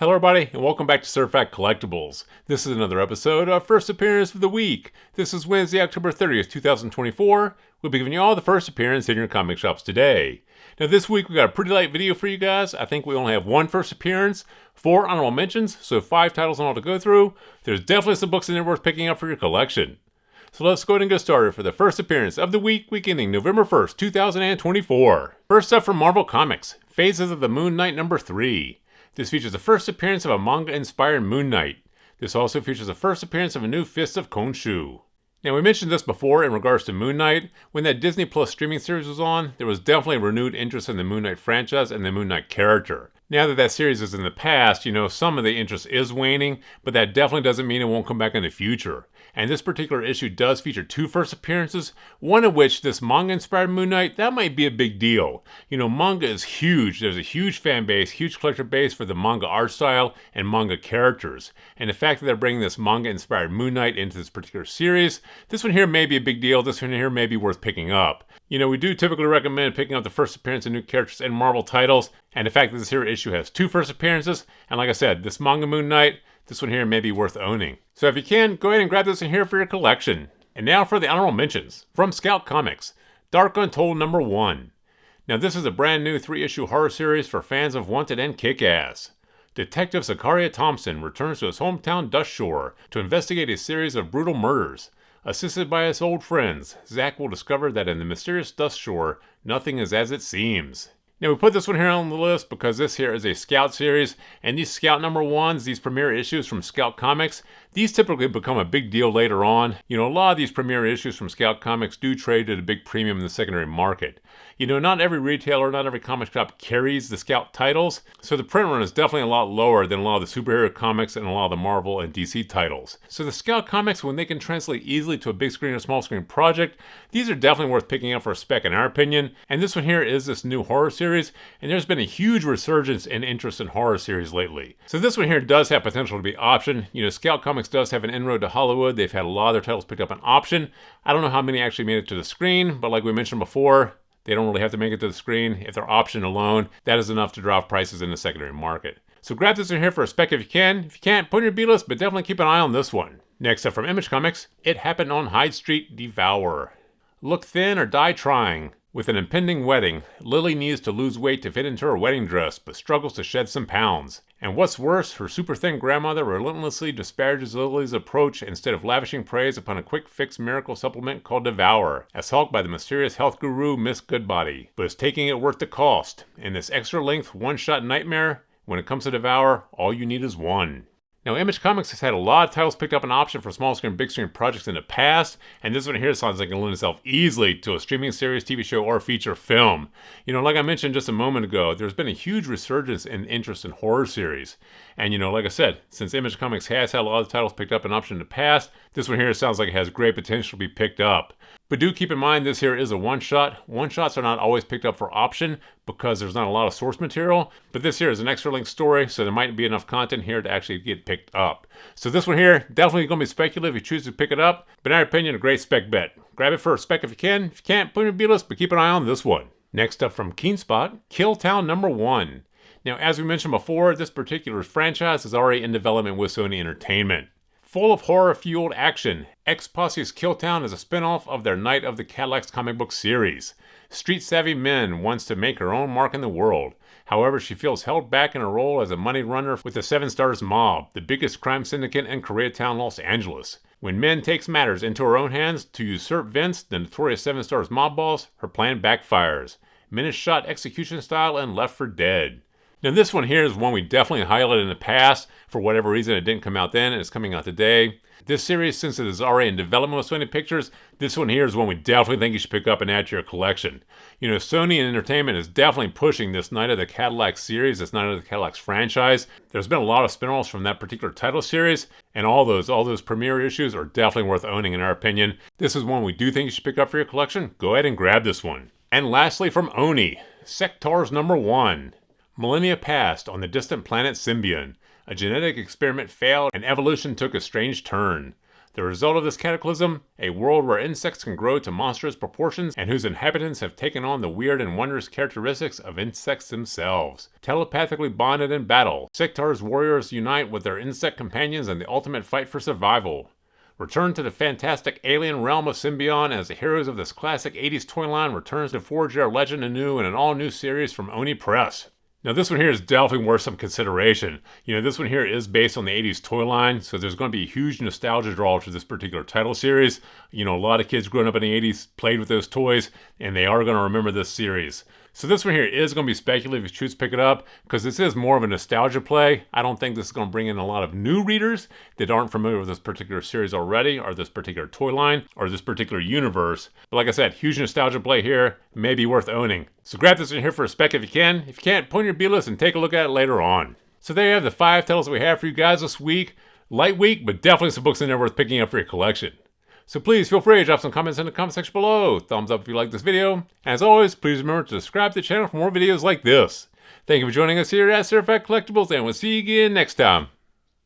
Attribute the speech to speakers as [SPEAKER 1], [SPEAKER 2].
[SPEAKER 1] Hello everybody, and welcome back to Surfact Collectibles. This is another episode of First Appearance of the Week. This is Wednesday, October 30th, 2024. We'll be giving you all the first appearance in your comic shops today. Now this week we got a pretty light video for you guys. I think we only have one first appearance, 4 honorable mentions, so 5 titles in all to go through. There's definitely some books in there worth picking up for your collection. So let's go ahead and get started for the first appearance of the week ending November 1st, 2024. First up from Marvel Comics, Phases of the Moon Knight number 3. This features the first appearance of a manga-inspired Moon Knight. This also features the first appearance of a new Fist of Khonshu. Now, we mentioned this before in regards to Moon Knight. When that Disney Plus streaming series was on, there was definitely a renewed interest in the Moon Knight franchise and the Moon Knight character. Now that that series is in the past, some of the interest is waning, but that definitely doesn't mean it won't come back in the future. And this particular issue does feature 2 first appearances, one of which, this manga-inspired Moon Knight, that might be a big deal. Manga is huge. There's a huge fan base, huge collector base for the manga art style and manga characters. And the fact that they're bringing this manga-inspired Moon Knight into this particular series, this one here may be a big deal. This one here may be worth picking up. We do typically recommend picking up the first appearance of new characters in Marvel titles, and the fact that this here issue has 2 first appearances, and like I said, this manga Moon Knight, this one here may be worth owning. So if you can, go ahead and grab this one here for your collection. And now for the honorable mentions. From Scout Comics, Dark Untold number 1. Now this is a brand new 3-issue horror series for fans of Wanted and Kick-Ass. Detective Zachariah Thompson returns to his hometown Dust Shore to investigate a series of brutal murders. Assisted by his old friends, Zach will discover that in the mysterious Dust Shore, nothing is as it seems. Now we put this one here on the list because this here is a Scout series, and these Scout number 1s, these premiere issues from Scout Comics, these typically become a big deal later on. A lot of these premiere issues from Scout Comics do trade at a big premium in the secondary market. Not every retailer, not every comic shop carries the Scout titles, so the print run is definitely a lot lower than a lot of the superhero comics and a lot of the Marvel and DC titles. So the Scout Comics, when they can translate easily to a big screen or small screen project, these are definitely worth picking up for a spec in our opinion. And this one here is this new horror series, and there's been a huge resurgence in interest in horror series lately. So this one here does have potential to be option. Scout Comics does have an inroad to Hollywood. They've had a lot of their titles picked up on option. I don't know how many actually made it to the screen, but like we mentioned before, they don't really have to make it to the screen. If they're option alone, that is enough to drive prices in the secondary market. So grab this one here for a spec if you can. If you can't, put in your B-list, but definitely keep an eye on this one. Next up from Image Comics, It Happened on Hyde Street, Devour. Look thin or die trying. With an impending wedding, Lily needs to lose weight to fit into her wedding dress, but struggles to shed some pounds. And what's worse, her super thin grandmother relentlessly disparages Lily's approach instead of lavishing praise upon a quick fix miracle supplement called Devour, assaulted by the mysterious health guru Miss Goodbody. But is taking it worth the cost? In this extra length one-shot nightmare, when it comes to Devour, all you need is one. Now, Image Comics has had a lot of titles picked up in option for small screen, big screen projects in the past, and this one here sounds like it can lend itself easily to a streaming series, TV show, or feature film. Like I mentioned just a moment ago, there's been a huge resurgence in interest in horror series. And like I said, since Image Comics has had a lot of titles picked up in option in the past, this one here sounds like it has great potential to be picked up. But do keep in mind this here is a one-shot. One-shots are not always picked up for option because there's not a lot of source material. But this here is an extra length story, so there might be enough content here to actually get picked up. So this one here, definitely going to be speculative if you choose to pick it up. But in our opinion, a great spec bet. Grab it for a spec if you can. If you can't, put it in your B-list, but keep an eye on this one. Next up from Keenspot, Kill Town number 1. Now, as we mentioned before, this particular franchise is already in development with Sony Entertainment. Full of horror-fueled action, X-Posse's Kill Town is a spin-off of their Night of the Cadillacs comic book series. Street-savvy Min wants to make her own mark in the world. However, she feels held back in her role as a money runner with the Seven Stars Mob, the biggest crime syndicate in Koreatown, Los Angeles. When Min takes matters into her own hands to usurp Vince, the notorious Seven Stars Mob boss, her plan backfires. Min is shot execution style and left for dead. Now this one here is one we definitely highlighted in the past. For whatever reason it didn't come out then and it's coming out today. This series, since it is already in development with Sony Pictures, this one here is one we definitely think you should pick up and add to your collection. Sony Entertainment is definitely pushing this Night of the Cadillacs series, this Night of the Cadillacs franchise. There's been a lot of spin-offs from that particular title series, and all those premiere issues are definitely worth owning in our opinion. This is one we do think you should pick up for your collection. Go ahead and grab this one. And lastly from Oni, Sectars number 1. Millennia passed on the distant planet Symbion. A genetic experiment failed and evolution took a strange turn. The result of this cataclysm? A world where insects can grow to monstrous proportions and whose inhabitants have taken on the weird and wondrous characteristics of insects themselves. Telepathically bonded in battle, Siktar's warriors unite with their insect companions in the ultimate fight for survival. Return to the fantastic alien realm of Symbion as the heroes of this classic 80s toy line returns to forge their legend anew in an all-new series from Oni Press. Now this one here is definitely worth some consideration. This one here is based on the 80s toy line, so there's going to be a huge nostalgia draw to this particular title series. A lot of kids growing up in the 80s played with those toys, and they are going to remember this series. So this one here is going to be speculative if you choose to pick it up, because this is more of a nostalgia play. I don't think this is going to bring in a lot of new readers that aren't familiar with this particular series already, or this particular toy line, or this particular universe. But like I said, huge nostalgia play here, may be worth owning. So grab this one here for a spec if you can. If you can't, put in your B-list and take a look at it later on. So there you have the 5 titles that we have for you guys this week. Light week, but definitely some books in there worth picking up for your collection. So please feel free to drop some comments in the comment section below. Thumbs up if you like this video. And as always, please remember to subscribe to the channel for more videos like this. Thank you for joining us here at Surfak Collectibles, and we'll see you again next time.